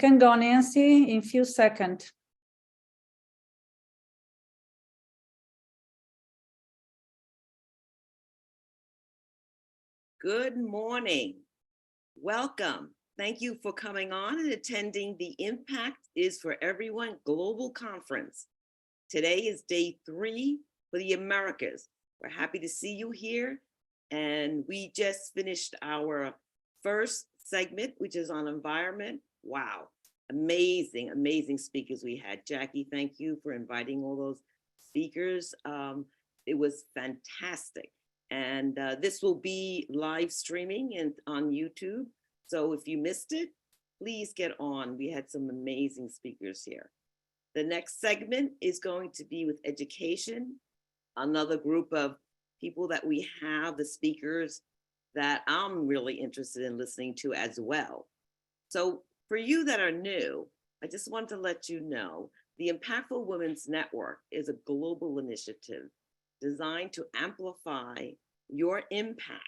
Can go, Nancy, in few seconds. Good morning. Welcome. Thank you for coming on and attending the Impact is for Everyone Global Conference. Today is day 3 for the Americas. We're happy to see you here. And we just finished our first segment, which is on environment. Wow. Amazing, amazing speakers we had. Jackie, thank you for inviting all those speakers. It was fantastic. And this will be live streaming and on YouTube. So if you missed it, please get on. We had some amazing speakers here. The next segment is going to be with education, another group of people that we have, the speakers that I'm really interested in listening to as well. So for you that are new, I just want to let you know, the Impactful Women's Network is a global initiative designed to amplify your impact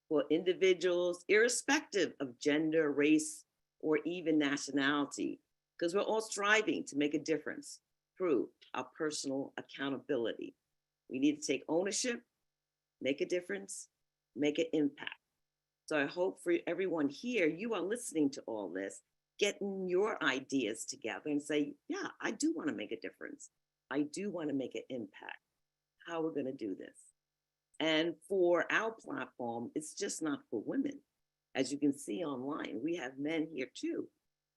for individuals, irrespective of gender, race, or even nationality, because we're all striving to make a difference through our personal accountability. We need to take ownership, make a difference, make an impact. So I hope for everyone here, you are listening to all this, getting your ideas together and say, yeah, I do want to make a difference. I do want to make an impact. How we're going to do this. And for our platform, it's just not for women. As you can see online, we have men here too,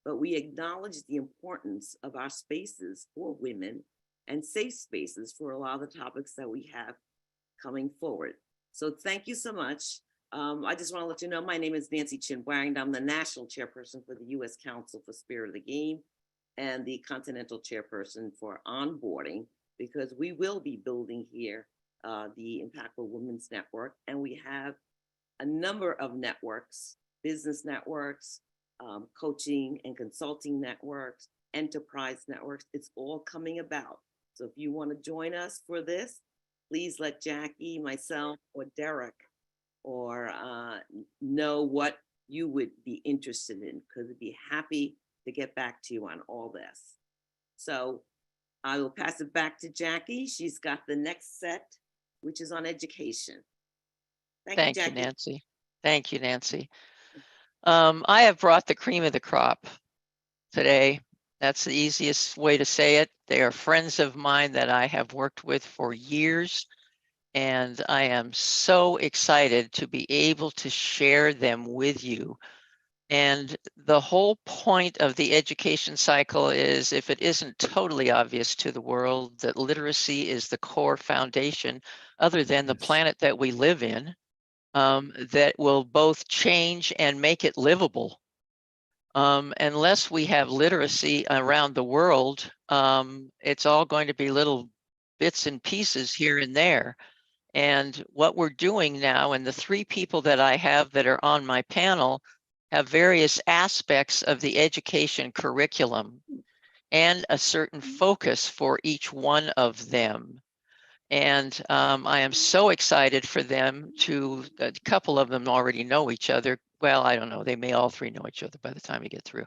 but we acknowledge the importance of our spaces for women and safe spaces for a lot of the topics that we have coming forward. So thank you so much. I just want to let you know, my name is Nancy Chin Waring. I'm the National Chairperson for the U.S. Council for Spirit of the Game and the Continental Chairperson for Onboarding, because we will be building here the Impactful Women's Network. And we have a number of networks, business networks, coaching and consulting networks, enterprise networks. It's all coming about. So if you want to join us for this, please let Jackie, myself, or Derek or know what you would be interested in, because we'd be happy to get back to you on all this. So I will pass it back to Jackie. She's got the next set, which is on education. Thank you, Nancy. Thank you, Nancy. I have brought the cream of the crop today. That's the easiest way to say it. They are friends of mine that I have worked with for years, and I am so excited to be able to share them with you. And the whole point of the education cycle is, if it isn't totally obvious to the world, that literacy is the core foundation, other than the planet that we live in, that will both change and make it livable. Unless we have literacy around the world, it's all going to be little bits and pieces here and there. And what we're doing now, and the 3 people that I have that are on my panel, have various aspects of the education curriculum and a certain focus for each one of them. And I am so excited for them to, a couple of them already know each other. Well, I don't know, they may all 3 know each other by the time we get through.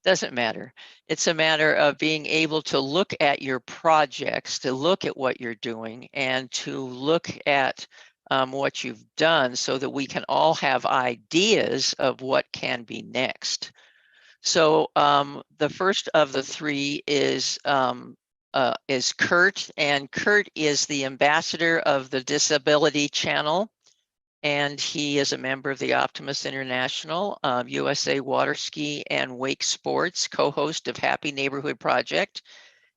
Doesn't matter. It's a matter of being able to look at your projects, to look at what you're doing, and to look at what you've done, so that we can all have ideas of what can be next. So the first of the 3 is Kurt, and Kurt is the ambassador of the Disability Channel, and he is a member of the Optimist International, USA Water Ski and Wake Sports, co-host of Happy Neighborhood Project,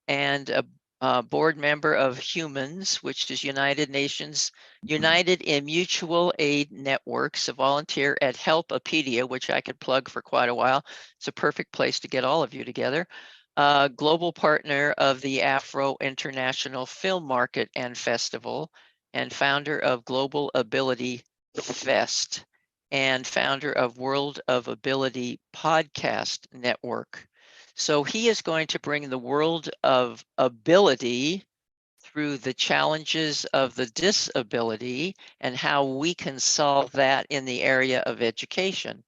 and a board member of Humans, which is United Nations United in Mutual Aid Networks, a volunteer at Helpopedia, which I could plug for quite a while. It's a perfect place to get all of you together. Global partner of the Afro International Film Market and Festival, and founder of Global Ability Fest, and founder of World of Ability Podcast Network. So he is going to bring the world of ability through the challenges of the disability and how we can solve that in the area of education.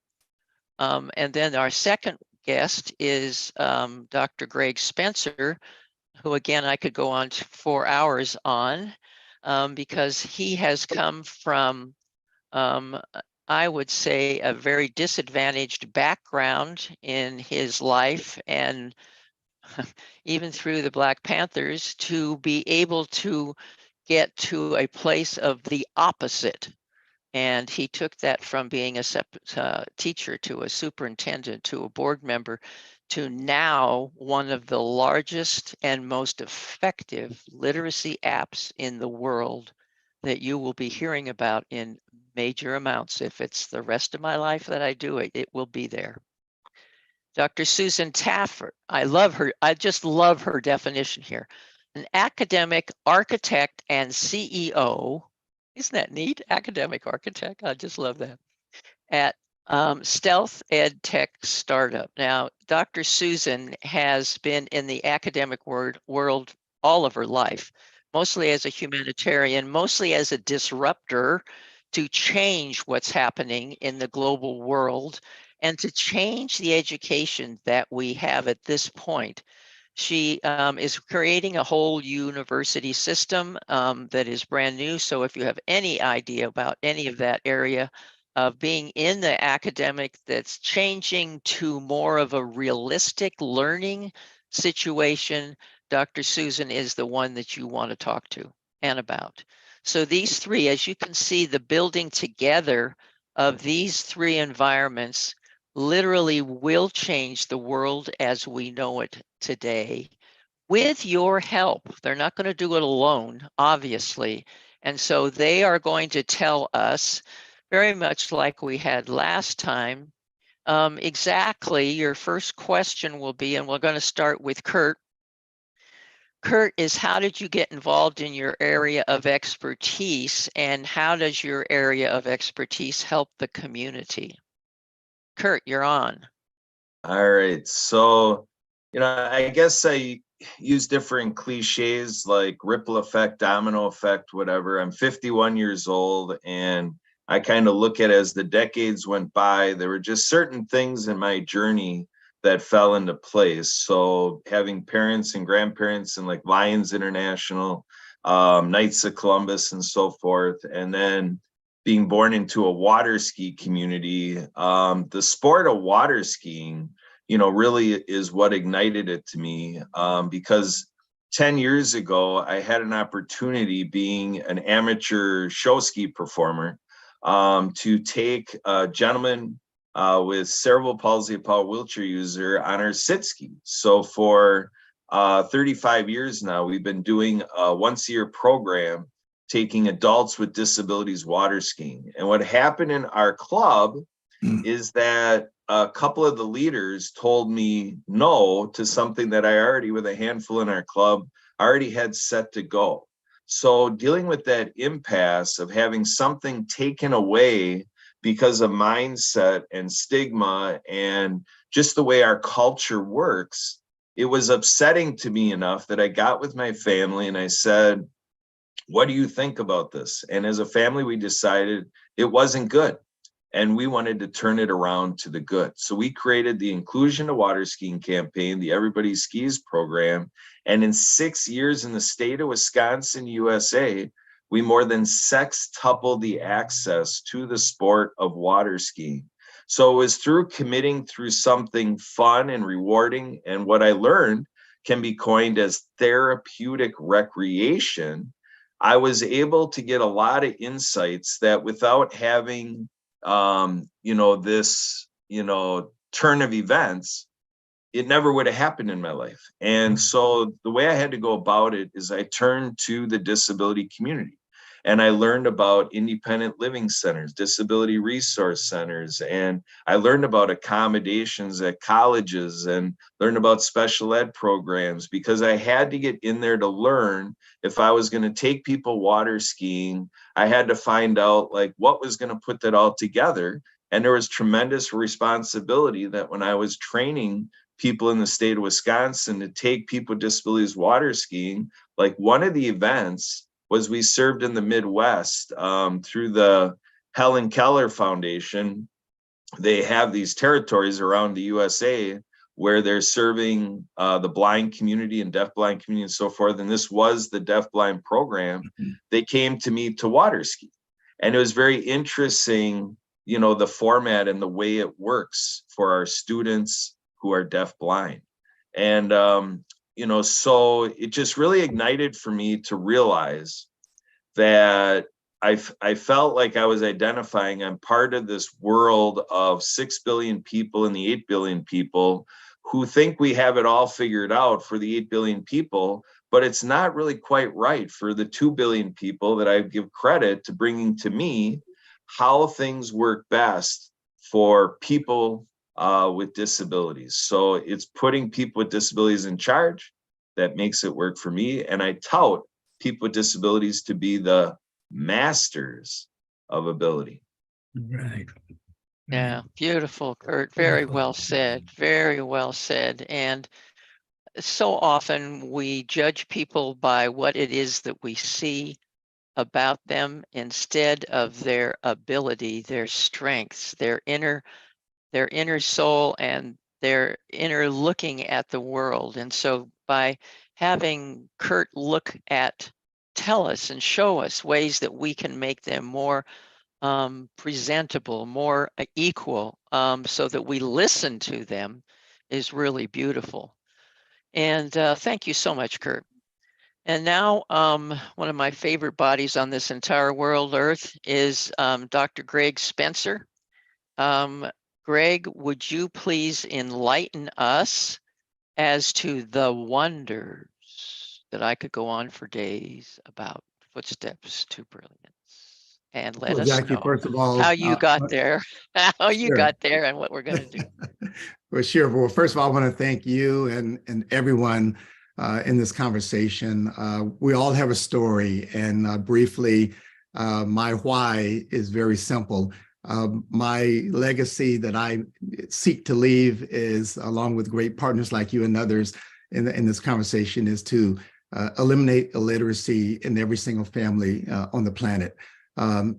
And then our second guest is Dr. Greg Spencer, who again, I could go on for hours on, because he has come from, I would say, a very disadvantaged background in his life, and even through the Black Panthers, to be able to get to a place of the opposite. And he took that from being a teacher to a superintendent to a board member to now one of the largest and most effective literacy apps in the world that you will be hearing about in major amounts. If it's the rest of my life that I do it, it will be there. Dr. Susan Taffert, I love her. I just love her definition here. An academic architect and CEO. Isn't that neat? Academic architect. I just love that. At Stealth Ed Tech Startup. Now, Dr. Susan has been in the academic world all of her life, mostly as a humanitarian, mostly as a disruptor to change what's happening in the global world and to change the education that we have at this point. She is creating a whole university system that is brand new. So if you have any idea about any of that area of being in the academic that's changing to more of a realistic learning situation, Dr. Susan is the one that you want to talk to and about. So these three, as you can see, the building together of these three environments literally will change the world as we know it today with your help. They're not going to do it alone, obviously. And so they are going to tell us, very much like we had last time, exactly your first question will be, and we're going to start with Kurt. Kurt, is how did you get involved in your area of expertise, and how does your area of expertise help the community? Kurt, you're on. All right. So, I guess I use different cliches like ripple effect, domino effect, whatever. I'm 51 years old, and I kind of look at it as the decades went by, there were just certain things in my journey that fell into place. So having parents and grandparents and like Lions International, Knights of Columbus and so forth, and then being born into a water ski community, the sport of water skiing, really is what ignited it to me, because 10 years ago, I had an opportunity being an amateur show ski performer to take a gentleman with cerebral palsy, a power wheelchair user, on our sit ski. So for 35 years now, we've been doing a once-a-year program taking adults with disabilities water skiing. And what happened in our club is that a couple of the leaders told me no to something that I already, with a handful in our club, already had set to go. So dealing with that impasse of having something taken away because of mindset and stigma and just the way our culture works, it was upsetting to me enough that I got with my family and I said, what do you think about this? And as a family, we decided it wasn't good. And we wanted to turn it around to the good. So we created the Inclusion to Water Skiing campaign, the Everybody Skis program. And in 6 years in the state of Wisconsin, USA, we more than sextupled the access to the sport of water skiing. So it was through committing through something fun and rewarding. And what I learned can be coined as therapeutic recreation. I was able to get a lot of insights that without having, this, turn of events, it never would have happened in my life. And so the way I had to go about it is I turned to the disability community and I learned about independent living centers, disability resource centers, and I learned about accommodations at colleges and learned about special ed programs because I had to get in there to learn. If I was going to take people water skiing, I had to find out like what was going to put that all together. And there was tremendous responsibility that when I was training people in the state of Wisconsin to take people with disabilities water skiing, like one of the events was we served in the Midwest through the Helen Keller Foundation. They have these territories around the USA where they're serving the blind community and deafblind community and so forth. And this was the deafblind program. They came to me to water ski. And it was very interesting, you know, the format and the way it works for our students who are deafblind. And, you know, so it just really ignited for me to realize that I felt like I was identifying, I'm part of this world of 6 billion people and the 8 billion people who think we have it all figured out for the 8 billion people, but it's not really quite right for the 2 billion people that I give credit to bringing to me how things work best for people with disabilities. So it's putting people with disabilities in charge that makes it work for me. And I tout people with disabilities to be the masters of ability. Right. Yeah, beautiful, Kurt. Very well said. Very well said. And so often we judge people by what it is that we see about them instead of their ability, their strengths, their inner soul and their inner looking at the world. And so by having Kurt tell us and show us ways that we can make them more presentable, more equal, so that we listen to them is really beautiful. And thank you so much, Kurt. And now one of my favorite bodies on this entire world, Earth, is Dr. Greg Spencer. Greg, would you please enlighten us as to the wonders that I could go on for days about Footsteps to Brilliance? And let us Jackie, know first of all, how you got there, how you sure. got there, and what we're going to do. Well, sure. Well, first of all, I want to thank you and everyone in this conversation. We all have a story, and briefly, my why is very simple. My legacy that I seek to leave is, along with great partners like you and others in this conversation, is to eliminate illiteracy in every single family on the planet.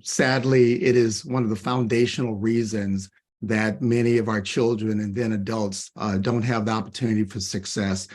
Sadly, it is one of the foundational reasons that many of our children and then adults don't have the opportunity for success.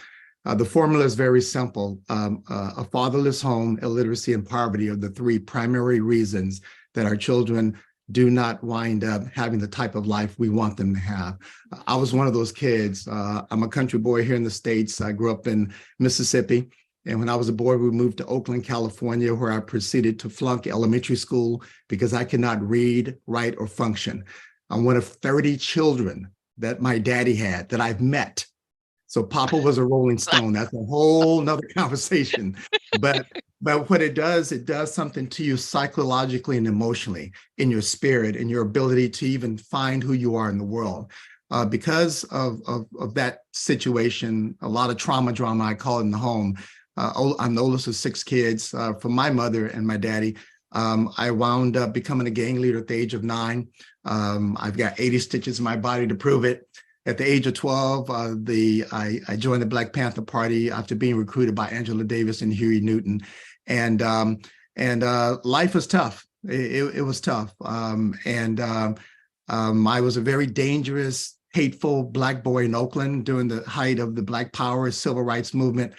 The formula is very simple. A fatherless home, illiteracy, and poverty are the three primary reasons that our children do not wind up having the type of life we want them to have. I was one of those kids. I'm a country boy here in the States. I grew up in Mississippi. And when I was a boy, we moved to Oakland, California, where I proceeded to flunk elementary school because I could not read, write, or function. I'm one of 30 children that my daddy had that I've met. So Papa was a Rolling Stone. That's a whole nother conversation. But what it does something to you psychologically and emotionally in your spirit and your ability to even find who you are in the world. Because of that situation, a lot of drama, I call it, in the home. I'm the oldest of 6 kids from my mother and my daddy. I wound up becoming a gang leader at the age of 9. I've got 80 stitches in my body to prove it. At the age of 12, I joined the Black Panther Party after being recruited by Angela Davis and Huey Newton. And life was tough. It was tough. I was a very dangerous, hateful Black boy in Oakland during the height of the Black Power civil rights movement.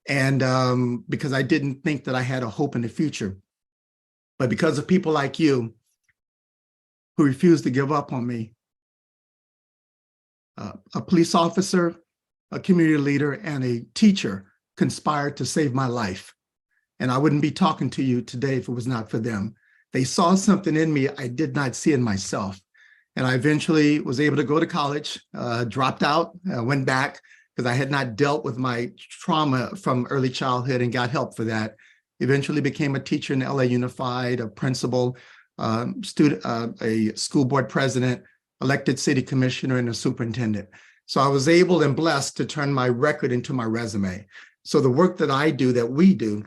And because I didn't think that I had a hope in the future. But because of people like you who refused to give up on me, a police officer, a community leader, and a teacher conspired to save my life. And I wouldn't be talking to you today if it was not for them. They saw something in me I did not see in myself. And I eventually was able to go to college, dropped out, went back because I had not dealt with my trauma from early childhood and got help for that. Eventually became a teacher in LA Unified, a principal, a school board president, elected city commissioner, and a superintendent. So I was able and blessed to turn my record into my resume. So the work that I do, that we do,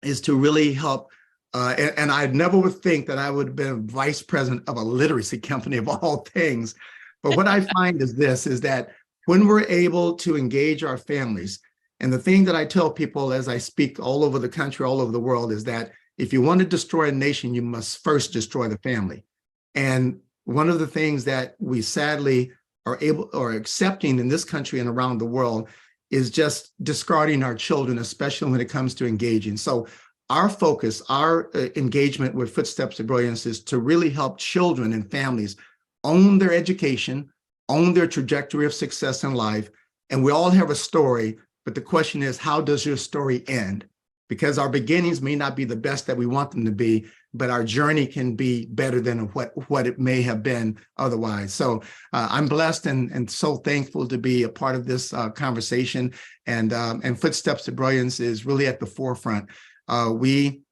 is to really help. And I never would think that I would have been vice president of a literacy company of all things. But what I find is this, is that when we're able to engage our families, and the thing that I tell people as I speak all over the country, all over the world, is that if you want to destroy a nation, you must first destroy the family. And one of the things that we sadly are able or accepting in this country and around the world is just discarding our children, especially when it comes to engaging. So our focus, our engagement with Footsteps to Brilliance is to really help children and families own their education, own their trajectory of success in life. And we all have a story, but the question is, how does your story end? Because our beginnings may not be the best that we want them to be, but our journey can be better than what it may have been otherwise. So I'm blessed and so thankful to be a part of this conversation. And Footsteps to Brilliance is really at the forefront. We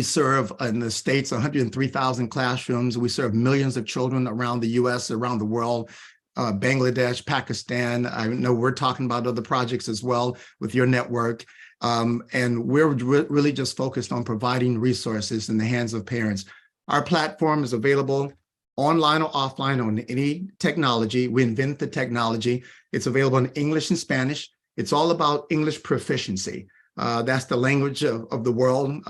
serve in the States 103,000 classrooms. We serve millions of children around the US, around the world, Bangladesh, Pakistan. I know we're talking about other projects as well with your network. And we're really just focused on providing resources in the hands of parents. Our platform is available online or offline on any technology. We invent the technology. It's available in English and Spanish. It's all about English proficiency. That's the language of the world.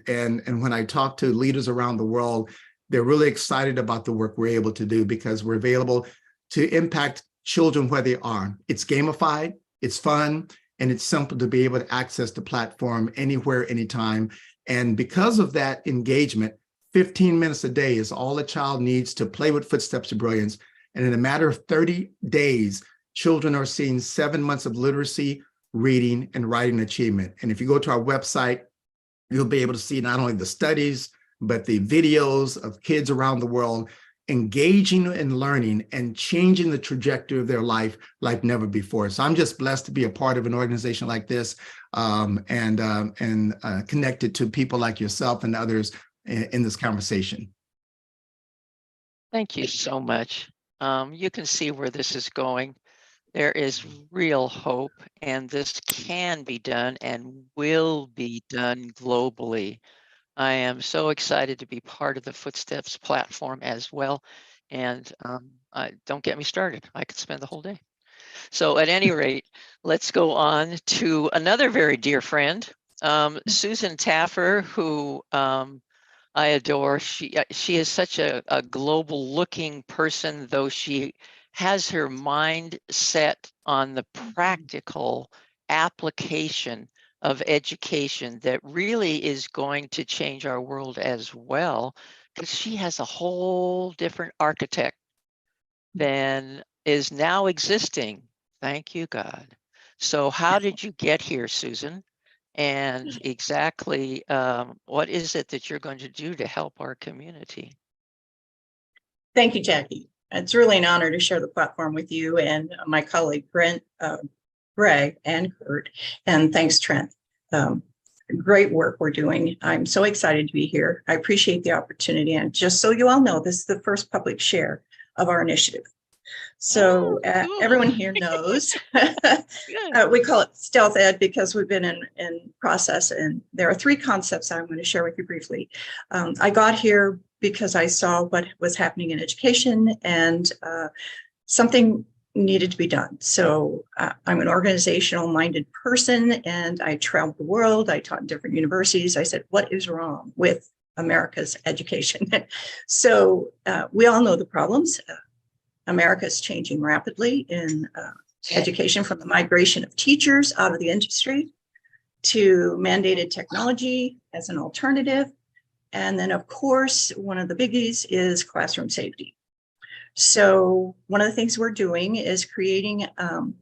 And when I talk to leaders around the world, they're really excited about the work we're able to do because we're available to impact children where they are. It's gamified, it's fun, and it's simple to be able to access the platform anywhere, anytime. And because of that engagement, 15 minutes a day is all a child needs to play with Footsteps to Brilliance. And in a matter of 30 days, children are seeing 7 months of literacy, reading, and writing achievement. And if you go to our website, you'll be able to see not only the studies, but the videos of kids around the world engaging in learning and changing the trajectory of their life like never before. So I'm just blessed to be a part of an organization like this and connected to people like yourself and others in this conversation. Thank you so much. You can see where this is going. There is real hope, and this can be done and will be done globally. I am so excited to be part of the Footsteps platform as well. And don't get me started. I could spend the whole day. So at any rate, let's go on to another very dear friend, Susan Taffer, who I adore. She is such a global looking person, though she has her mind set on the practical application of education that really is going to change our world as well, because she has a whole different architect than is now existing. Thank you, God. So how did you get here, Susan? And exactly what is it that you're going to do to help our community? Thank you, Jackie. It's really an honor to share the platform with you and my colleague, Greg and Kurt, and thanks, Trent. Great work we're doing. I'm so excited to be here. I appreciate the opportunity. And just so you all know, this is the first public share of our initiative. So cool. Everyone here knows we call it Stealth Ed because we've been in process. And there are 3 concepts I'm going to share with you briefly. I got here because I saw what was happening in education and something needed to be done. So I'm an organizational minded person and I traveled the world. I taught in different universities. I said, what is wrong with America's education? So we all know the problems. America is changing rapidly in education, from the migration of teachers out of the industry to mandated technology as an alternative. And then, of course, one of the biggies is classroom safety. So one of the things we're doing is creating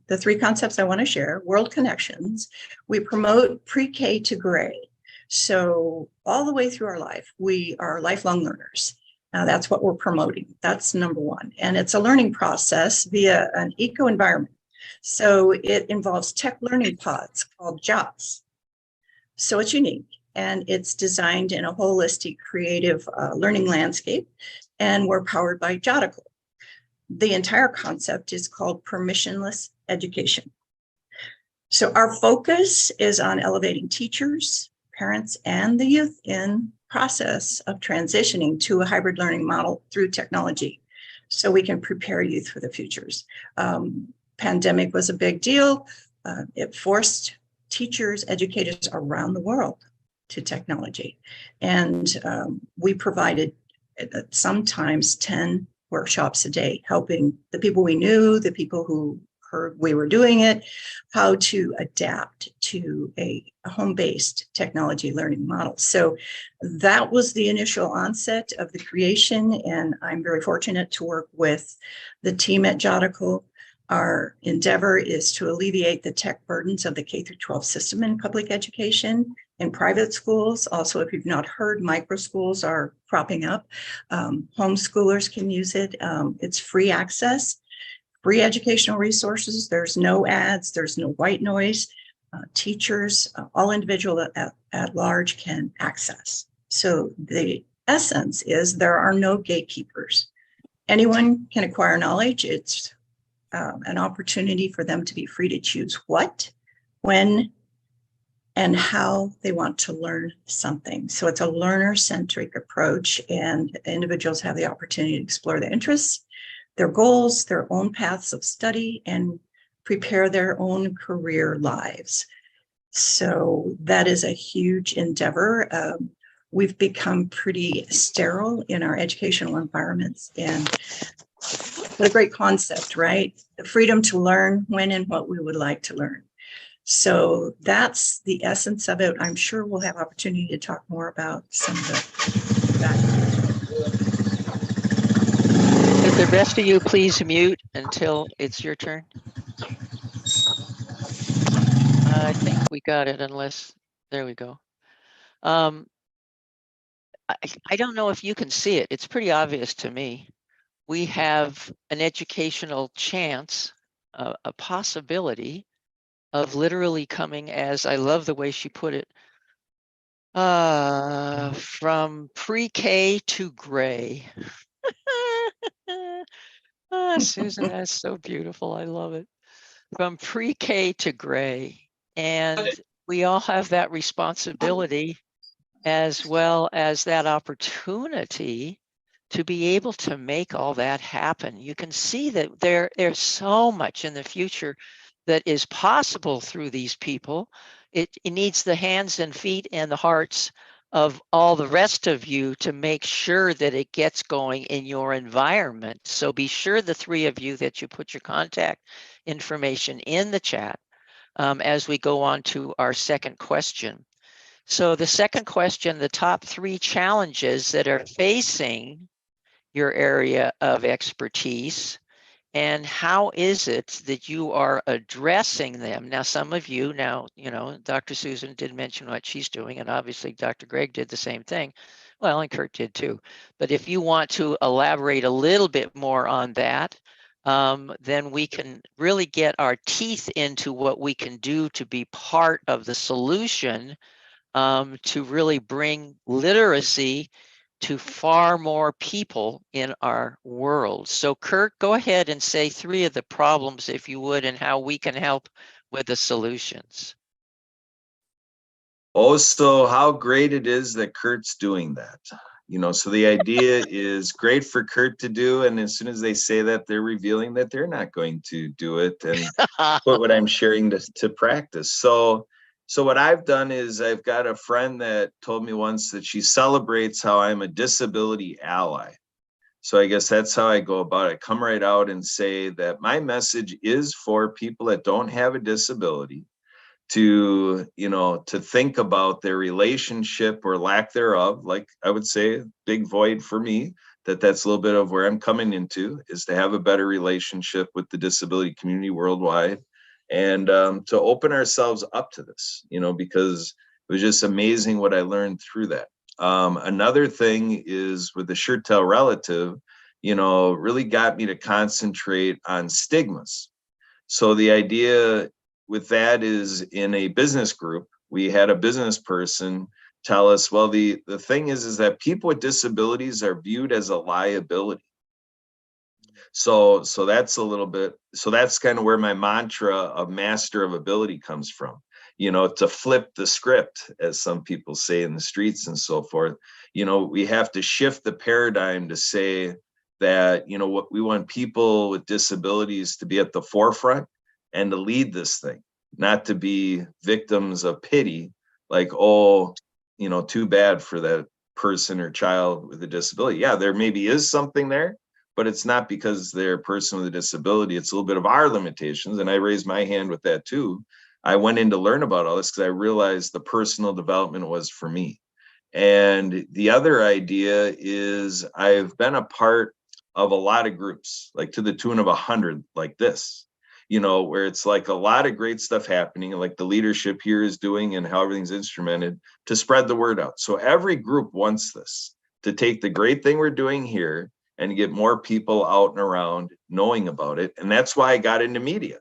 the 3 concepts I want to share. World Connections. We promote pre-K to grade. So all the way through our life, we are lifelong learners. That's what we're promoting. That's number 1. And it's a learning process via an eco-environment. So it involves tech learning pods called JOTS. So it's unique and it's designed in a holistic, creative learning landscape. And we're powered by Jotical. The entire concept is called permissionless education. So our focus is on elevating teachers, parents, and the youth in process of transitioning to a hybrid learning model through technology so we can prepare youth for the futures. Pandemic was a big deal. It forced teachers, educators around the world to technology. And we provided sometimes 10 workshops a day, helping the people we knew, the people who heard we were doing it, how to adapt to a home-based technology learning model. So that was the initial onset of the creation, and I'm very fortunate to work with the team at Jodical. Our endeavor is to alleviate the tech burdens of the K-12 system in public education and private schools. Also, if you've not heard, micro schools are cropping up. Homeschoolers can use it. It's free access, free educational resources. There's no ads, there's no white noise. Teachers, all individuals at large can access. So the essence is there are no gatekeepers. Anyone can acquire knowledge. It's an opportunity for them to be free to choose what, when, and how they want to learn something. So it's a learner-centric approach, and individuals have the opportunity to explore their interests, their goals, their own paths of study, and prepare their own career lives. So that is a huge endeavor. We've become pretty sterile in our educational environments, and what a great concept, right? The freedom to learn when and what we would like to learn. So that's the essence of it. I'm sure we'll have opportunity to talk more about some of that. Could the rest of you please mute until it's your turn? I think we got it, unless, there we go. I don't know if you can see it. It's pretty obvious to me. We have an educational chance, a possibility of literally coming, as I love the way she put it, from pre-K to gray. Susan, that's so beautiful. I love it. From pre-K to gray. And we all have that responsibility, as well as that opportunity to be able to make all that happen. You can see that there's so much in the future that is possible through these people. It needs the hands and feet and the hearts of all the rest of you to make sure that it gets going in your environment. So be sure, the three of you, that you put your contact information in the chat as we go on to our second question. So the second question, the top 3 challenges that are facing your area of expertise, and how is it that you are addressing them? Now, some of you now, Dr. Susan did mention what she's doing, and obviously Dr. Greg did the same thing. Well, and Kurt did too. But if you want to elaborate a little bit more on that, then we can really get our teeth into what we can do to be part of the solution, to really bring literacy to far more people in our world. So Kurt, go ahead and say 3 of the problems, if you would, and how we can help with the solutions. Oh, so how great it is that Kurt's doing that. So the idea is great for Kurt to do. And as soon as they say that, they're revealing that they're not going to do it and put what I'm sharing to practice. So what I've done is I've got a friend that told me once that she celebrates how I'm a disability ally. So I guess that's how I go about it. I come right out and say that my message is for people that don't have a disability to think about their relationship or lack thereof. Like I would say, big void for me, that's a little bit of where I'm coming into, is to have a better relationship with the disability community worldwide. And to open ourselves up to this, because it was just amazing what I learned through that. Another thing is with the Shirt Tail Relative, really got me to concentrate on stigmas. So the idea with that is, in a business group, we had a business person tell us, well, the thing is that people with disabilities are viewed as a liability. So that's a little bit, so that's kind of where my mantra of master of ability comes from, to flip the script, as some people say in the streets and so forth. We have to shift the paradigm to say that, what we want people with disabilities to be at the forefront and to lead this thing, not to be victims of pity, like, oh, too bad for that person or child with a disability. Yeah, there maybe is something there, but it's not because they're a person with a disability. It's a little bit of our limitations. And I raised my hand with that too. I went in to learn about all this because I realized the personal development was for me. And the other idea is I've been a part of a lot of groups, like to the tune of 100, like this, where it's like a lot of great stuff happening, like the leadership here is doing and how everything's instrumented to spread the word out. So every group wants this, to take the great thing we're doing here and get more people out and around knowing about it. And that's why I got into media.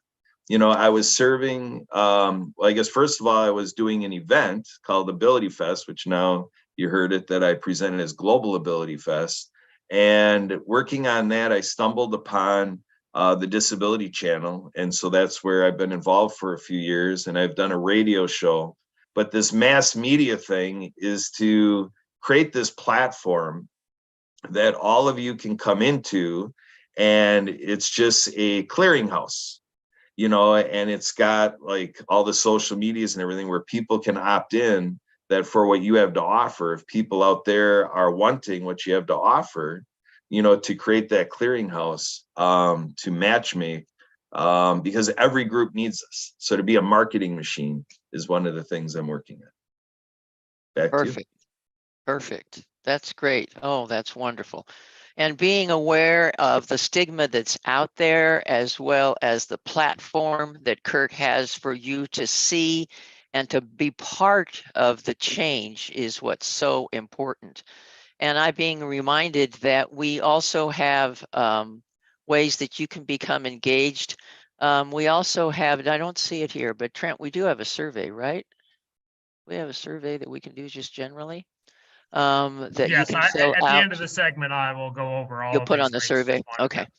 I was serving, well, I guess, first of all, I was doing an event called Ability Fest, which now you heard it, that I presented as Global Ability Fest. And working on that, I stumbled upon the Disability Channel. And so that's where I've been involved for a few years. And I've done a radio show. But this mass media thing is to create this platform that all of you can come into. And it's just a clearinghouse, and it's got like all the social medias and everything where people can opt in that for what you have to offer. If people out there are wanting what you have to offer, to create that clearinghouse, to matchmake, because every group needs us. So to be a marketing machine is one of the things I'm working on. Back Perfect. to you. Perfect. That's great. Oh, that's wonderful. And being aware of the stigma that's out there, as well as the platform that Kirk has for you to see and to be part of the change is what's so important. And I'm being reminded that we also have ways that you can become engaged. We also have, I don't see it here, but Trent, we do have a survey, right? We have a survey that we can do just generally. That Yes, you can fill at out. the end of the segment, I will go over all You'll of put these on the links. survey. Just wanted Okay. to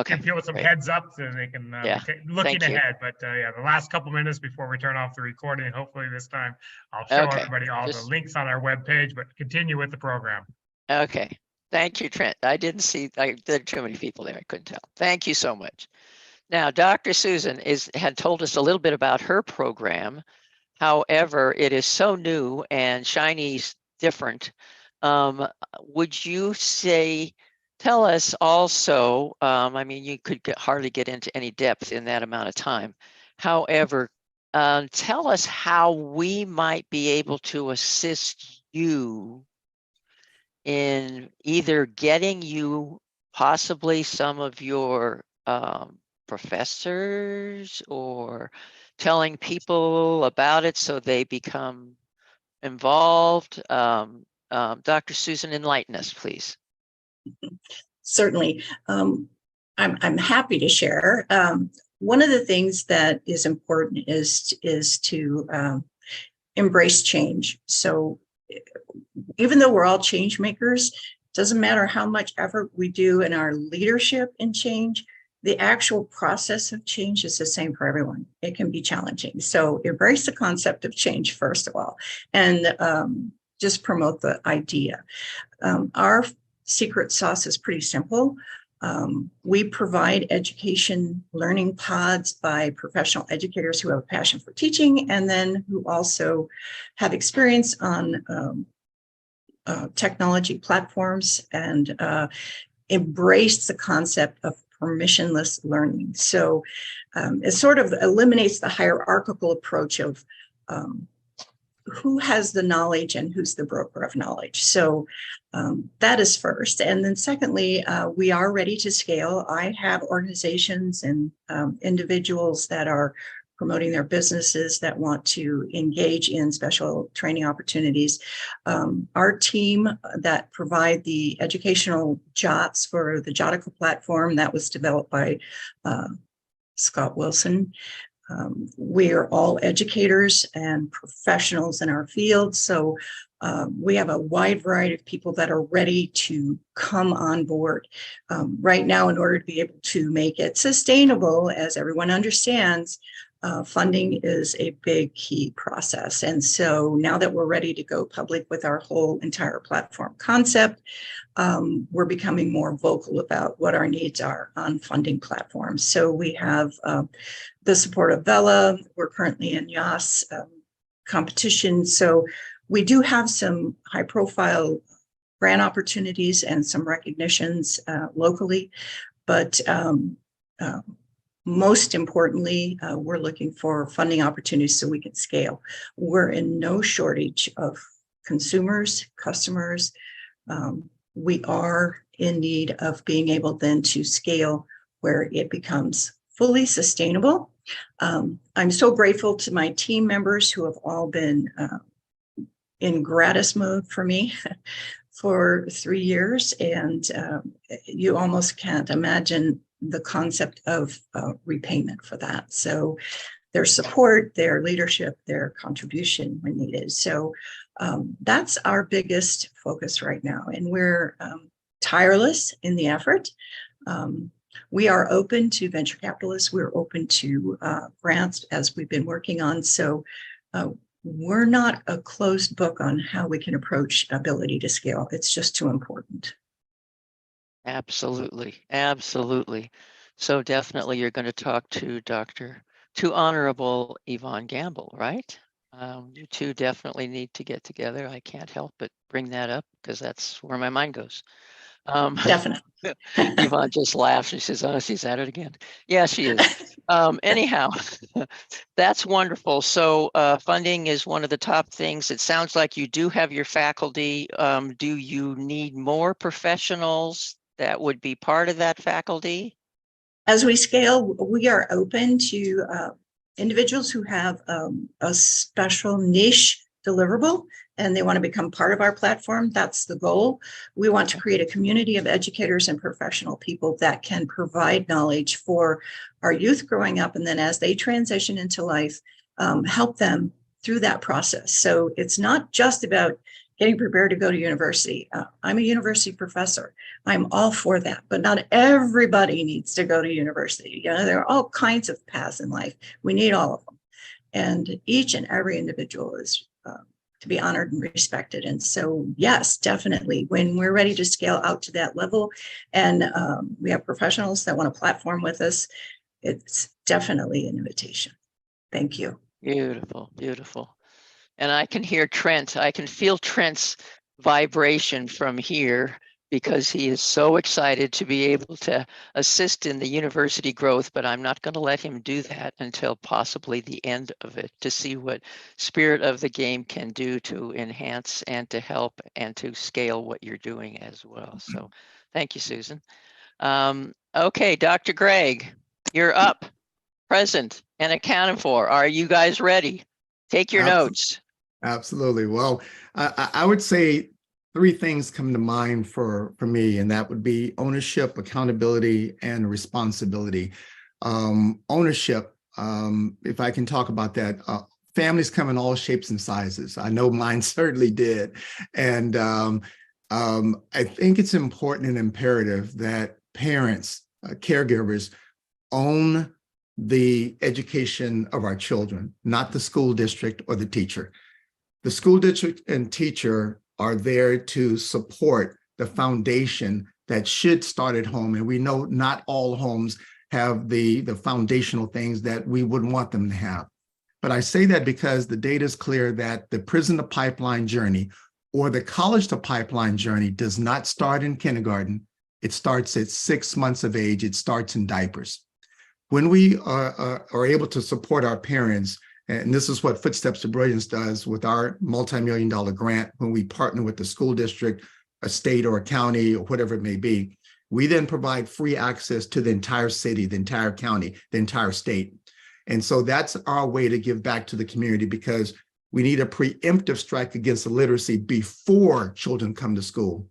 Okay. give people some Great. heads up so they can Yeah. be looking Thank you. ahead. But yeah, the last couple minutes before we turn off the recording, hopefully this time I'll show Okay. everybody all the Just- links on our webpage, but continue with the program. Okay. Thank you, Trent. I didn't see, there are too many people there. I couldn't tell. Thank you so much. Now, Dr. Susan had told us a little bit about her program. However, it is so new and Shiny's different. Would you tell us also, I mean, you could hardly get into any depth in that amount of time. However, tell us how we might be able to assist you in either getting you possibly some of your professors or telling people about it so they become involved. Dr. Susan, enlighten us, please. Certainly. I'm happy to share. One of the things that is important is to embrace change. So even though we're all change makers, doesn't matter how much effort we do in our leadership in change, the actual process of change is the same for everyone. It can be challenging. So embrace the concept of change, first of all, and just promote the idea. Our secret sauce is pretty simple. We provide education learning pods by professional educators who have a passion for teaching and then who also have experience on technology platforms and embrace the concept of permissionless learning. So it sort of eliminates the hierarchical approach of who has the knowledge and who's the broker of knowledge. So that is first. And then secondly, we are ready to scale. I have organizations and individuals that are promoting their businesses that want to engage in special training opportunities. Our team that provide the educational JOTS for the Jotica platform that was developed by Scott Wilson. We are all educators and professionals in our field. So we have a wide variety of people that are ready to come on board. Right now, in order to be able to make it sustainable, as everyone understands, funding is a big key process. And so now that we're ready to go public with our whole entire platform concept, we're becoming more vocal about what our needs are on funding platforms. So we have the support of Vela. We're currently in YAS competition. So we do have some high profile grant opportunities and some recognitions locally. But most importantly, we're looking for funding opportunities so we can scale. We're in no shortage of consumers, customers. We are in need of being able then to scale where it becomes fully sustainable. I'm so grateful to my team members who have all been in gratis mode for me for 3 years. And you almost can't imagine the concept of repayment for that. So their support, their leadership, their contribution when needed. So that's our biggest focus right now. And we're tireless in the effort. We are open to venture capitalists. We're open to grants as we've been working on. So we're not a closed book on how we can approach ability to scale. It's just too important. Absolutely. Absolutely. So definitely you're going to talk to Honorable Yvonne Gamble, right? You two definitely need to get together. I can't help but bring that up because that's where my mind goes. Definitely. Yvonne just laughs. She says, oh, she's at it again. Yeah, she is. Anyhow, that's wonderful. So funding is one of the top things. It sounds like you do have your faculty. Do you need more professionals that would be part of that faculty? As we scale, we are open to individuals who have a special niche deliverable and they want to become part of our platform. That's the goal. We want to create a community of educators and professional people that can provide knowledge for our youth growing up. And then as they transition into life, help them through that process. So it's not just about getting prepared to go to university. I'm a university professor. I'm all for that, but not everybody needs to go to university. You know, there are all kinds of paths in life. We need all of them. And each and every individual is to be honored and respected. And so, yes, definitely, when we're ready to scale out to that level and we have professionals that want to platform with us, it's definitely an invitation. Thank you. Beautiful, beautiful. And I can hear Trent. I can feel Trent's vibration from here because he is so excited to be able to assist in the university growth, but I'm not going to let him do that until possibly the end of it to see what Spirit of the Game can do to enhance and to help and to scale what you're doing as well. So thank you, Susan. Okay, Dr. Greg, you're up, present and accounted for. Are you guys ready? Take your notes. Absolutely. Well, I would say 3 things come to mind for me, and that would be ownership, accountability, and responsibility. Ownership, if I can talk about that, families come in all shapes and sizes. I know mine certainly did. And I think it's important and imperative that parents, caregivers, own the education of our children, not the school district or the teacher. The school district and teacher are there to support the foundation that should start at home. And we know not all homes have the foundational things that we would want them to have. But I say that because the data is clear that the prison to pipeline journey or the college to pipeline journey does not start in kindergarten. It starts at 6 months of age. It starts in diapers. When we are able to support our parents, and this is what Footsteps to Brilliance does with our multi-million-dollar grant, when we partner with the school district, a state or a county or whatever it may be, we then provide free access to the entire city, the entire county, the entire state. And so that's our way to give back to the community because we need a preemptive strike against illiteracy before children come to school.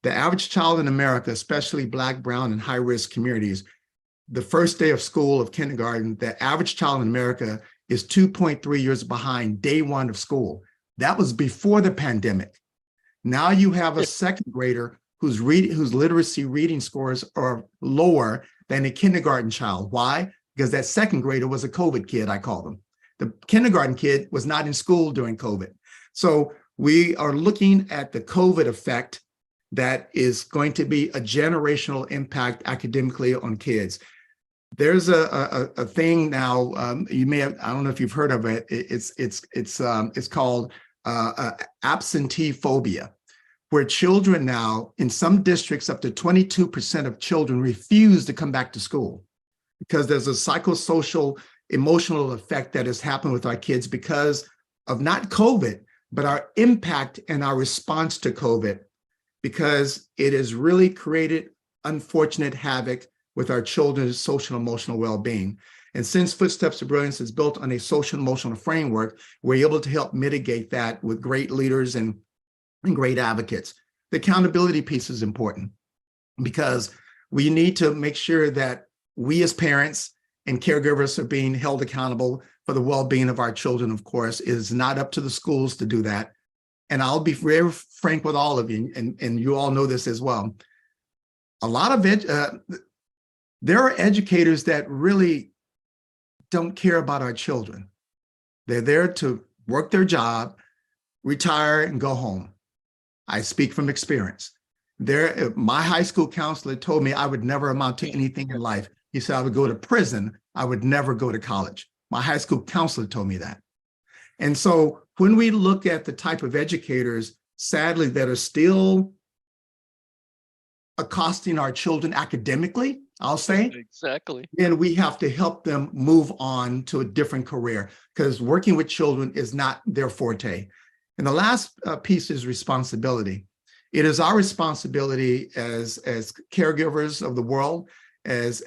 The average child in America, especially Black, Brown, and high-risk communities, the first day of school of kindergarten, the average child in America is 2.3 years behind day 1 of school. That was before the pandemic. Now you have a second grader whose literacy reading scores are lower than a kindergarten child. Why? Because that second grader was a COVID kid, I call them. The kindergarten kid was not in school during COVID. So we are looking at the COVID effect that is going to be a generational impact academically on kids. There's a thing now, you may have, I don't know if you've heard of it. It's called absentee phobia, where children now, in some districts, up to 22% of children refuse to come back to school because there's a psychosocial, emotional effect that has happened with our kids because of not COVID, but our impact and our response to COVID, because it has really created unfortunate havoc with our children's social and emotional well-being. And since Footsteps to Brilliance is built on a social and emotional framework, we're able to help mitigate that with great leaders and great advocates. The accountability piece is important because we need to make sure that we as parents and caregivers are being held accountable for the well-being of our children. Of course, it is not up to the schools to do that. And I'll be very frank with all of you, and you all know this as well. A lot of it, there are educators that really don't care about our children. They're there to work their job, retire, and go home. I speak from experience. My high school counselor told me I would never amount to anything in life. He said I would go to prison. I would never go to college. My high school counselor told me that. And so when we look at the type of educators, sadly, that are still accosting our children academically, I'll say, Exactly. then we have to help them move on to a different career because working with children is not their forte. And the last piece is responsibility. It is our responsibility as caregivers of the world, as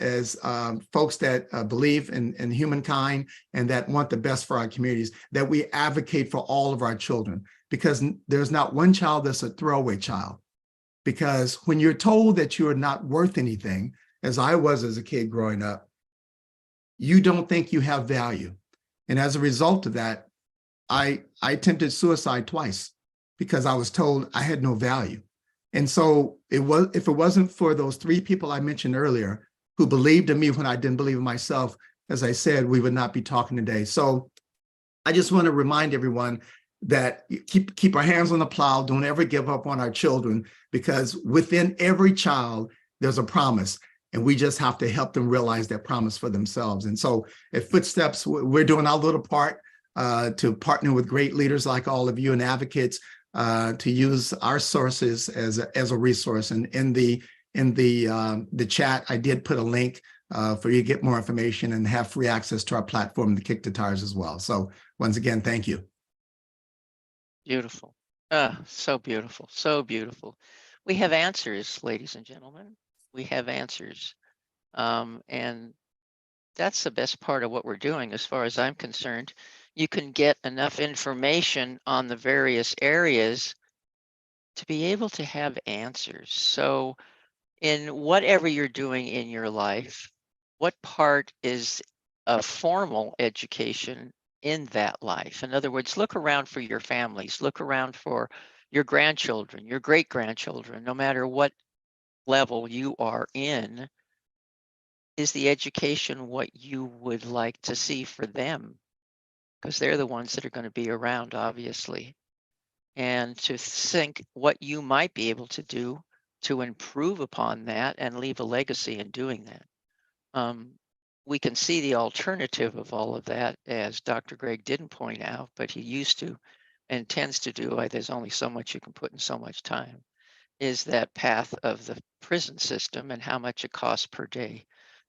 folks that believe in humankind and that want the best for our communities, that we advocate for all of our children, because there's not one child that's a throwaway child. Because when you're told that you are not worth anything, as I was as a kid growing up, you don't think you have value. And as a result of that, I attempted suicide twice because I was told I had no value. And so if it wasn't for those three people I mentioned earlier who believed in me when I didn't believe in myself, as I said, we would not be talking today. So I just want to remind everyone that keep our hands on the plow. Don't ever give up on our children, because within every child, there's a promise. And we just have to help them realize that promise for themselves. And so at Footsteps, we're doing our little part to partner with great leaders like all of you and advocates to use our sources as a resource. And in the chat, I did put a link for you to get more information and have free access to our platform to kick the tires as well. So once again, thank you. Beautiful. So beautiful. So beautiful. We have answers, ladies and gentlemen. We have answers. And that's the best part of what we're doing, as far as I'm concerned. You can get enough information on the various areas to be able to have answers. So in whatever you're doing in your life, what part is a formal education in that life? In other words, look around for your families, look around for your grandchildren, your great-grandchildren, no matter what level you are in. Is the education what you would like to see for them? Because they're the ones that are going to be around, obviously. And to think what you might be able to do to improve upon that and leave a legacy in doing that. We can see the alternative of all of that, as Dr. Greg didn't point out, but he used to and tends to do. There's only so much you can put in so much time, is that path of the prison system and how much it costs per day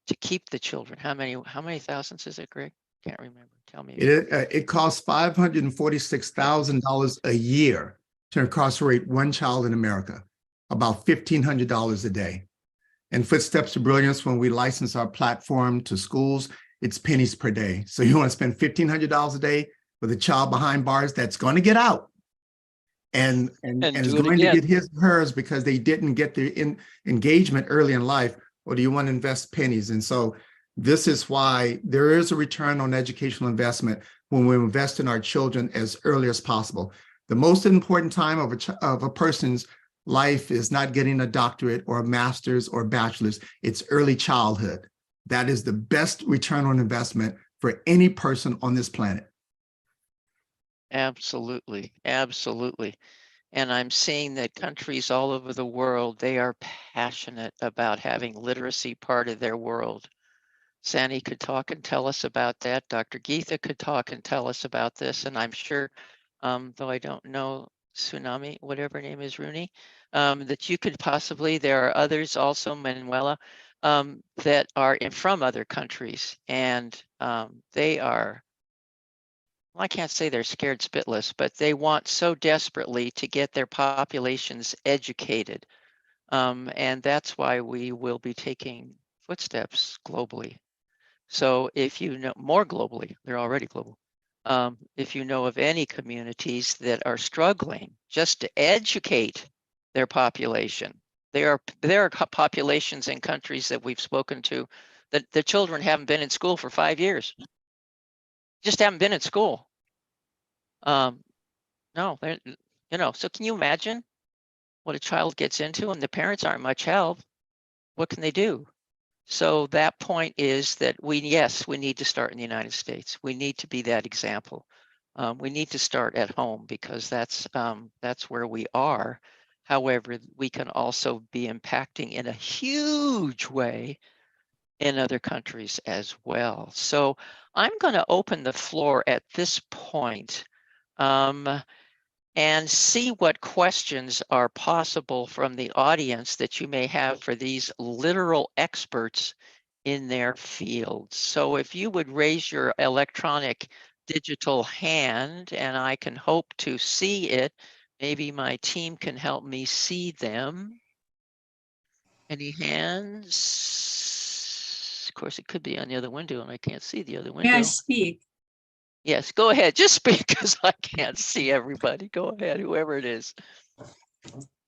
to keep the children. How many thousands is it, Greg? Can't remember. Tell me. It costs $546,000 a year to incarcerate one child in America, about $1,500 a day. And Footsteps to Brilliance, when we license our platform to schools, it's pennies per day. So you want to spend $1,500 a day with a child behind bars that's going to get out and is going to get his or hers because they didn't get the engagement early in life, or do you want to invest pennies? And so this is why there is a return on educational investment when we invest in our children as early as possible. The most important time of a person's life is not getting a doctorate or a master's or bachelor's. It's early childhood. That is the best return on investment for any person on this planet. Absolutely. Absolutely. And I'm seeing that countries all over the world, they are passionate about having literacy part of their world. Sandy could talk and tell us about that. Dr. Geetha could talk and tell us about this. And I'm sure, though I don't know Tsunami, whatever her name is, Rooney, that you could possibly, there are others also, Manuela, that are from other countries, and they are, well, I can't say they're scared spitless, but they want so desperately to get their populations educated. And that's why we will be taking footsteps globally. So if you know more globally, they're already global. If you know of any communities that are struggling just to educate their population, there are populations in countries that we've spoken to that the children haven't been in school for 5 years. Just haven't been in school. No, they're, you know, so can you imagine what a child gets into and the parents aren't much help? What can they do? So that point is that yes, we need to start in the United States. We need to be that example. We need to start at home because that's where we are. However, we can also be impacting in a huge way in other countries as well. So I'm going to open the floor at this point and see what questions are possible from the audience that you may have for these literal experts in their field. So if you would raise your electronic digital hand, and I can hope to see it, maybe my team can help me see them. Any hands? Of course, it could be on the other window and I can't see the other window. May I speak? Yes, go ahead. Just speak because I can't see everybody. Go ahead, whoever it is.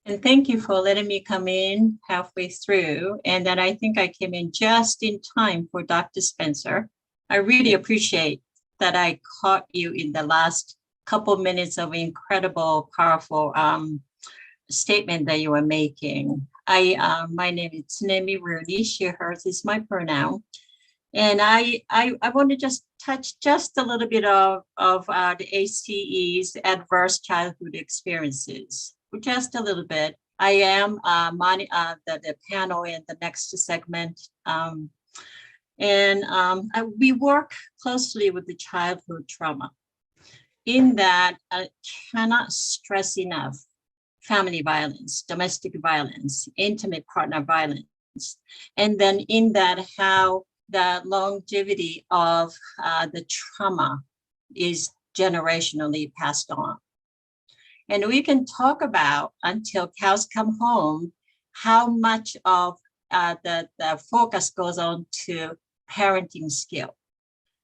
And thank you for letting me come in halfway through. And then I think I came in just in time for Dr. Spencer. I really appreciate that I caught you in the last couple minutes of incredible, powerful statement that you were making. My name is Tsunami Rooney. She, hers is my pronoun. And I want to just touch just a little bit of the ACE's adverse childhood experiences, just a little bit. I am the panel in the next segment. We work closely with the childhood trauma. In that, I cannot stress enough family violence, domestic violence, intimate partner violence. And then in that, how the longevity of the trauma is generationally passed on. And we can talk about, until cows come home, how much of the focus goes on to parenting skill,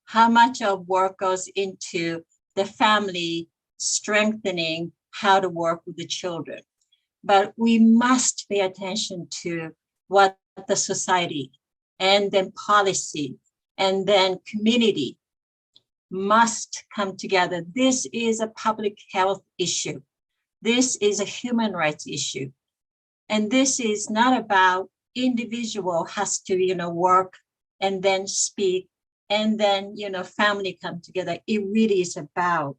how much of work goes into the family strengthening how to work with the children. But we must pay attention to what the society and then policy and then community must come together. This is a public health issue. This is a human rights issue. And this is not about individual has to, work and then speak and then, family come together. It really is about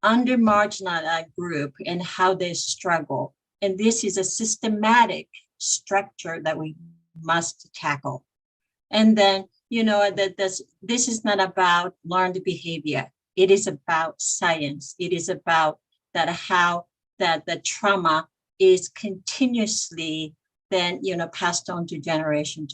under marginalized group and how they struggle. And this is a systematic structure that we must tackle. And then, this is not about learned behavior. It is about science. It is about that how that the trauma is continuously then, passed on to generation.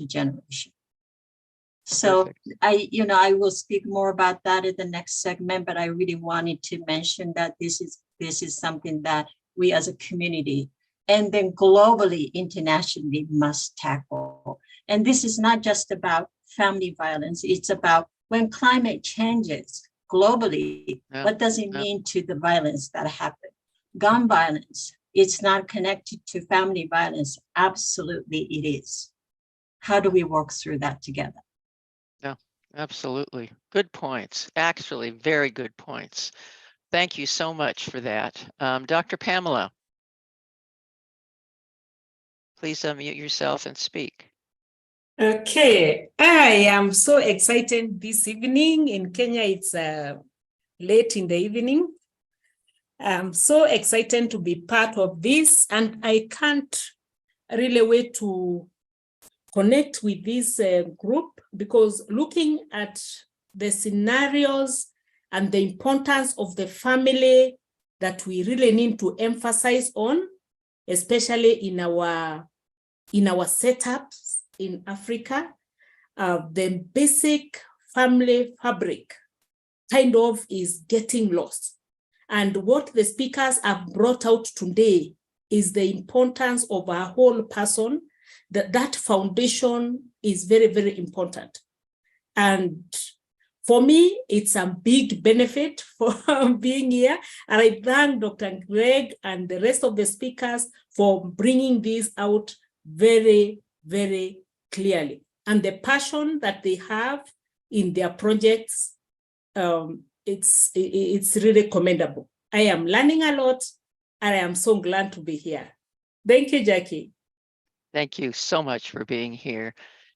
So Perfect. I will speak more about that in the next segment, but I really wanted to mention that this is something that we as a community and then globally, internationally must tackle. And this is not just about family violence. It's about when climate changes globally, what does it mean to the violence that happened? Gun violence, it's not connected to family violence. Absolutely it is. How do we work through that together? Yeah, absolutely. Good points. Actually, very good points. Thank you so much for that. Dr. Pamela, please unmute yourself and speak. Okay, I am so excited this evening. In Kenya, it's late in the evening. I'm so excited to be part of this, and I can't really wait to connect with this group, because looking at the scenarios and the importance of the family that we really need to emphasize on, especially in our setups in Africa. The basic family fabric kind of is getting lost. And what the speakers have brought out today is the importance of a whole person, that foundation is very, very important. And for me, it's a big benefit for being here. And I thank Dr. Greg and the rest of the speakers for bringing this out very, very clearly. And the passion that they have in their projects, it's really commendable. I am learning a lot, and I am so glad to be here. Thank you, Jackie. Thank you so much for being here.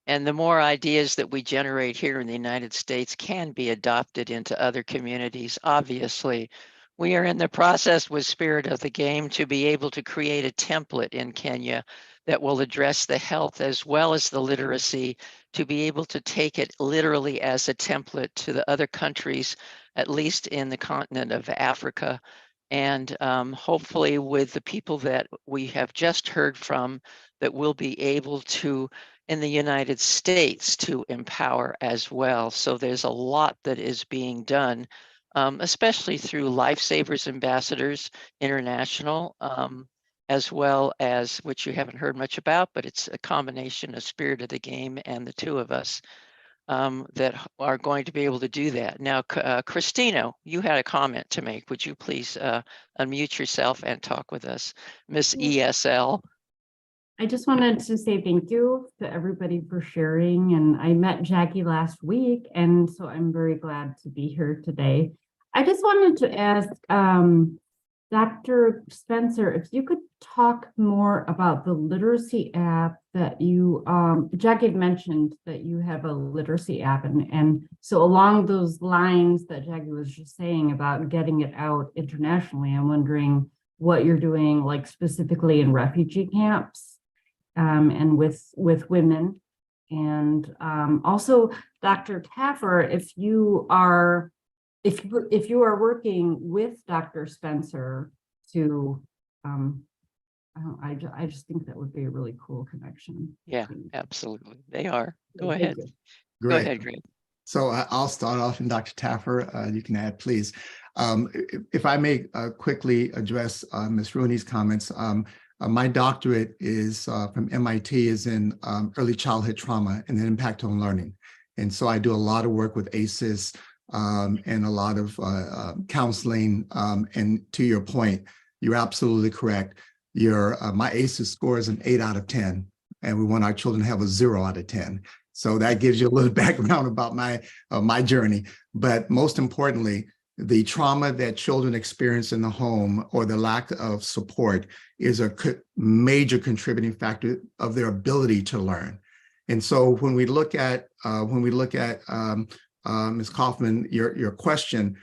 And the more ideas that we generate here in the United States can be adopted into other communities. Obviously, we are in the process with Spirit of the Game to be able to create a template in Kenya that will address the health as well as the literacy, to be able to take it literally as a template to the other countries, at least in the continent of Africa. And hopefully with the people that we have just heard from, that we'll be able to, in the United States, to empower as well. So there's a lot that is being done, especially through Lifesavers Ambassadors International, as well as, which you haven't heard much about, but it's a combination of Spirit of the Game and the two of us that are going to be able to do that. Now, Christina, you had a comment to make. Would you please unmute yourself and talk with us, Miss ESL? I just wanted to say thank you to everybody for sharing. And I met Jackie last week, and so I'm very glad to be here today. I just wanted to ask Dr. Spencer, if you could talk more about the literacy app that you, Jackie had mentioned that you have a literacy app. And so along those lines that Jackie was just saying about getting it out internationally, I'm wondering what you're doing, like specifically in refugee camps and with women. And also, Dr. Taffer, if you are working with Dr. Spencer to, I just think that would be a really cool connection. Yeah, absolutely. They are. Go ahead. Great. Go ahead, Greg. So I'll start off, and Dr. Taffer, you can add, please. If I may quickly address Ms. Rooney's comments. My doctorate is from MIT, is in early childhood trauma and the impact on learning. And so I do a lot of work with ACEs and a lot of counseling. And to your point, you're absolutely correct. My ACEs score is an 8 out of 10, and we want our children to have a 0 out of 10. So that gives you a little background about my journey. But most importantly, the trauma that children experience in the home or the lack of support is a major contributing factor of their ability to learn. And so when we look at Ms. Kaufman, your question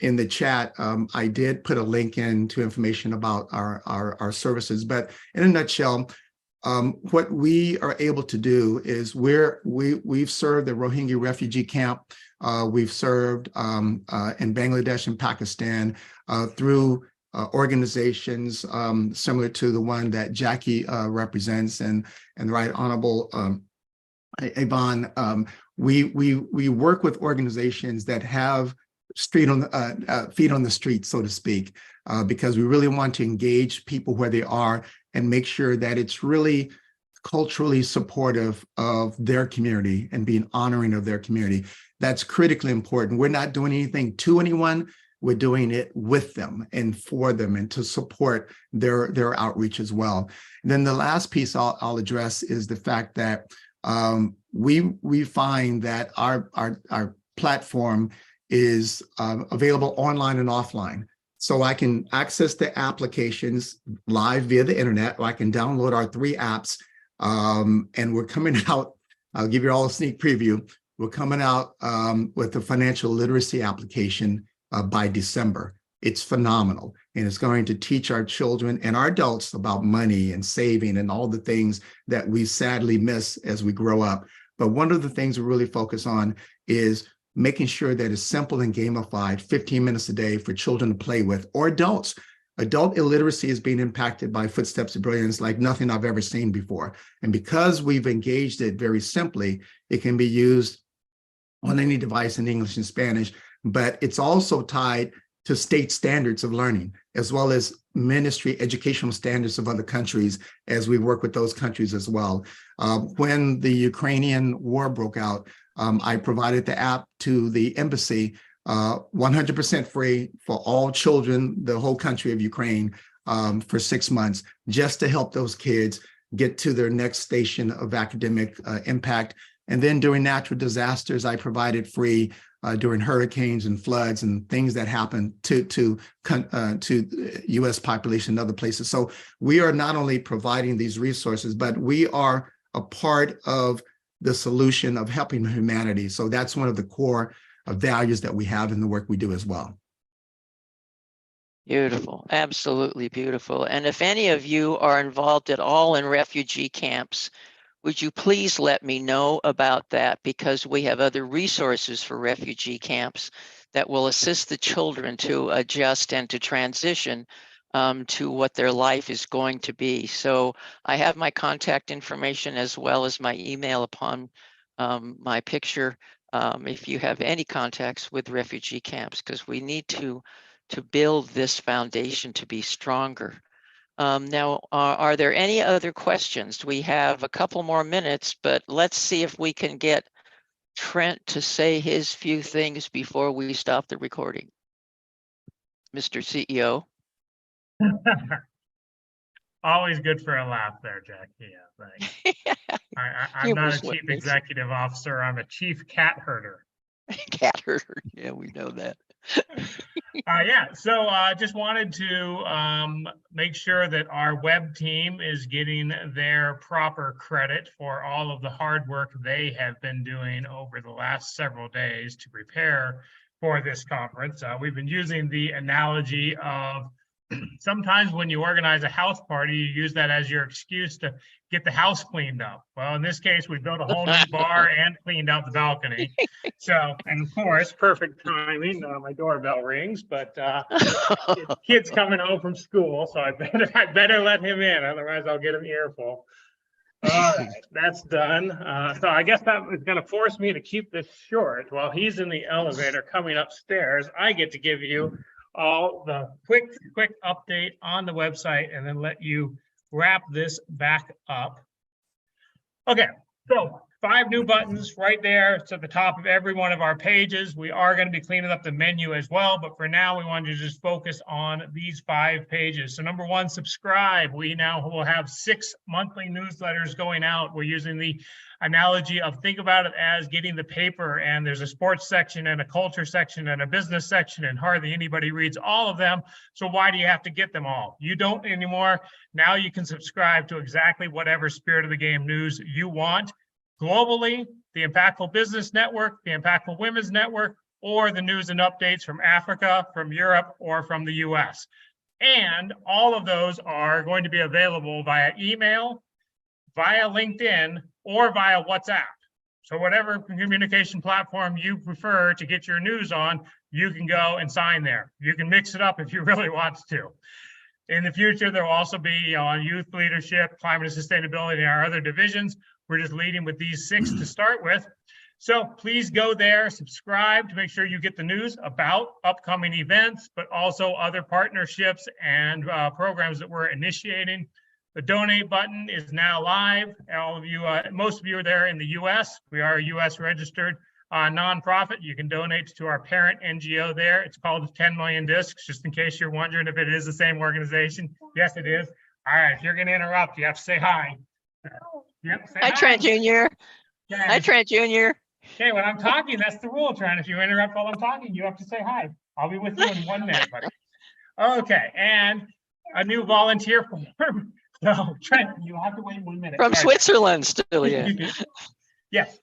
in the chat, I did put a link in to information about our services. But in a nutshell, what we are able to do is we've served the Rohingya refugee camp. We've served in Bangladesh and Pakistan through organizations similar to the one that Jackie represents, and the Right Honorable Yvonne. We work with organizations that have feet on the street, so to speak, because we really want to engage people where they are and make sure that it's really culturally supportive of their community and being honoring of their community. That's critically important. We're not doing anything to anyone. We're doing it with them and for them, and to support their outreach as well. And then the last piece I'll address is the fact that we find that our platform is available online and offline. So I can access the applications live via the internet, or I can download our 3 apps. And we're coming out, I'll give you all a sneak preview. We're coming out with the financial literacy application by December. It's phenomenal. And it's going to teach our children and our adults about money and saving and all the things that we sadly miss as we grow up. But one of the things we really focus on is making sure that it's simple and gamified, 15 minutes a day for children to play with, or adults. Adult illiteracy is being impacted by Footsteps of Brilliance like nothing I've ever seen before. And because we've engaged it very simply, it can be used on any device in English and Spanish, but it's also tied to state standards of learning, as well as ministry educational standards of other countries, as we work with those countries as well. When the Ukrainian war broke out, I provided the app to the embassy, 100% free for all children, the whole country of Ukraine, for 6 months, just to help those kids get to their next station of academic impact. And then during natural disasters, I provided free during hurricanes and floods and things that happen to U.S. population and other places. So we are not only providing these resources, but we are a part of the solution of helping humanity. So that's one of the core values that we have in the work we do as well. Beautiful, absolutely beautiful. And if any of you are involved at all in refugee camps, would you please let me know about that, because we have other resources for refugee camps that will assist the children to adjust and to transition to what their life is going to be. So I have my contact information as well as my email upon my picture if you have any contacts with refugee camps, because we need to build this foundation to be stronger. Now, are there any other questions? We have a couple more minutes, but let's see if we can get Trent to say his few things before we stop the recording. Mr. CEO. Always good for a laugh there, Jackie. Yeah, thanks. I'm not a chief executive officer. I'm a chief cat herder. Cat herder. Yeah, we know that. Yeah, so just wanted to make sure that our web team is getting their proper credit for all of the hard work they have been doing over the last several days to prepare for this conference. We've been using the analogy of sometimes when you organize a house party, you use that as your excuse to get the house cleaned up. Well, in this case, we built a whole new bar and cleaned out the balcony. So, and of course, perfect timing. My doorbell rings, but kid's coming home from school, so I better let him in, otherwise I'll get an earful. All right, that's done. So I guess that is going to force me to keep this short. While he's in the elevator coming upstairs, I get to give you all the quick update on the website and then let you wrap this back up. Okay, so 5 new buttons right there. It's at the top of every one of our pages. We are going to be cleaning up the menu as well, but for now, we wanted to just focus on these 5 pages. So number 1, subscribe. We now will have 6 monthly newsletters going out. We're using the analogy of, think about it as getting the paper, and there's a sports section and a culture section and a business section, and hardly anybody reads all of them. So why do you have to get them all? You don't anymore. Now you can subscribe to exactly whatever Spirit of the Game news you want. Globally, the Impactful Business Network, the Impactful Women's Network, or the news and updates from Africa, from Europe, or from the US. And all of those are going to be available via email, via LinkedIn, or via WhatsApp. So whatever communication platform you prefer to get your news on, you can go and sign there. You can mix it up if you really want to. In the future, there will also be on youth leadership, climate and sustainability, and our other divisions. We're just leading with these 6 to start with. So please go there, subscribe to make sure you get the news about upcoming events, but also other partnerships and programs that we're initiating. The donate button is now live. All of you, most of you are there in the US. We are a US registered nonprofit. You can donate to our parent NGO there. It's called 10 Million Discs, just in case you're wondering if it is the same organization. Yes, it is. All right, if you're going to interrupt, you have to say hi. Yep, say hi, Trent Jr. Okay. Hi, Trent Jr. Okay, when I'm talking, that's the rule, Trent. If you interrupt while I'm talking, you have to say hi. I'll be with you in 1 minute, buddy. Okay, and a new volunteer form. No, Trent, you have to wait 1 minute. From Switzerland still, yeah. Yes.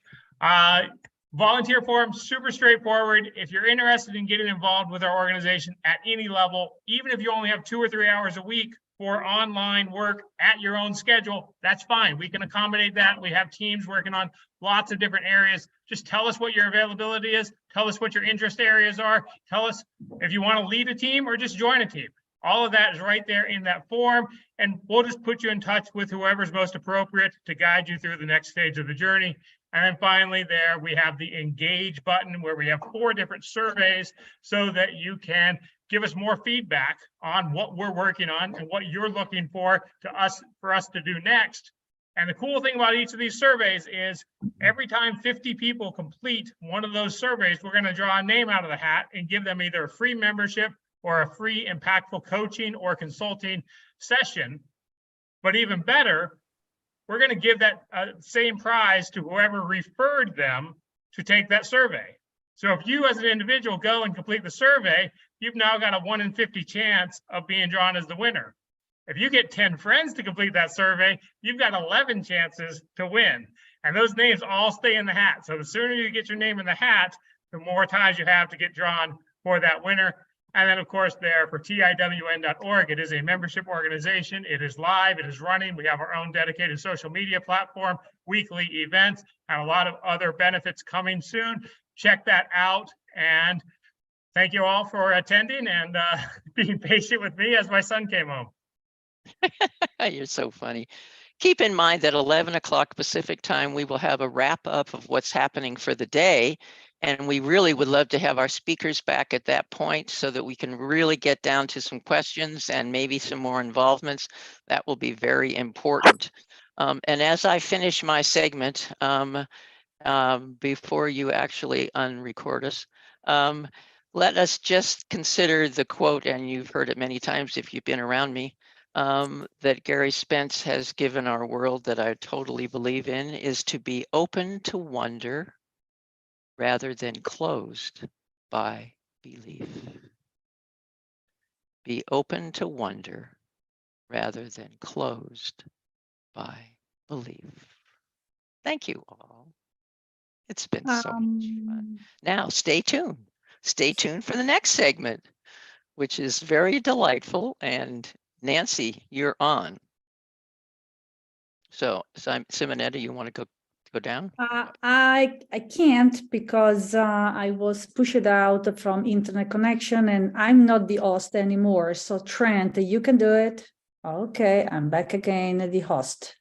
Volunteer form, super straightforward. If you're interested in getting involved with our organization at any level, even if you only have 2 or 3 hours a week, for online work at your own schedule, that's fine. We can accommodate that. We have teams working on lots of different areas. Just tell us what your availability is. Tell us what your interest areas are. Tell us if you want to lead a team or just join a team. All of that is right there in that form, and we'll just put you in touch with whoever's most appropriate to guide you through the next stage of the journey. And then finally there, we have the engage button where we have 4 different surveys so that you can give us more feedback on what we're working on and what you're looking for us to do next. And the cool thing about each of these surveys is every time 50 people complete one of those surveys, we're going to draw a name out of the hat and give them either a free membership or a free impactful coaching or consulting session. But even better, we're going to give that same prize to whoever referred them to take that survey. So if you as an individual go and complete the survey, you've now got a 1 in 50 chance of being drawn as the winner. If you get 10 friends to complete that survey, you've got 11 chances to win. And those names all stay in the hat. So the sooner you get your name in the hat, the more times you have to get drawn for that winner. And then, of course, there for TIWN.org, it is a membership organization. It is live, it is running. We have our own dedicated social media platform, weekly events, and a lot of other benefits coming soon. Check that out. And thank you all for attending and being patient with me as my son came home. You're so funny. Keep in mind that 11 o'clock Pacific time, we will have a wrap up of what's happening for the day. And we really would love to have our speakers back at that point so that we can really get down to some questions and maybe some more involvements. That will be very important. And as I finish my segment, before you actually unrecord us, let us just consider the quote, and you've heard it many times if you've been around me, that Gary Spence has given our world that I totally believe in, is to be open to wonder rather than closed by belief. Be open to wonder rather than closed by belief. Thank you all. It's been so much fun. Now, stay tuned. Stay tuned for the next segment, which is very delightful. And Nancy, you're on. So Simonetta, you want to go down? I can't because I was pushed out from internet connection and I'm not the host anymore. So Trent, you can do it. Okay, I'm back again, the host.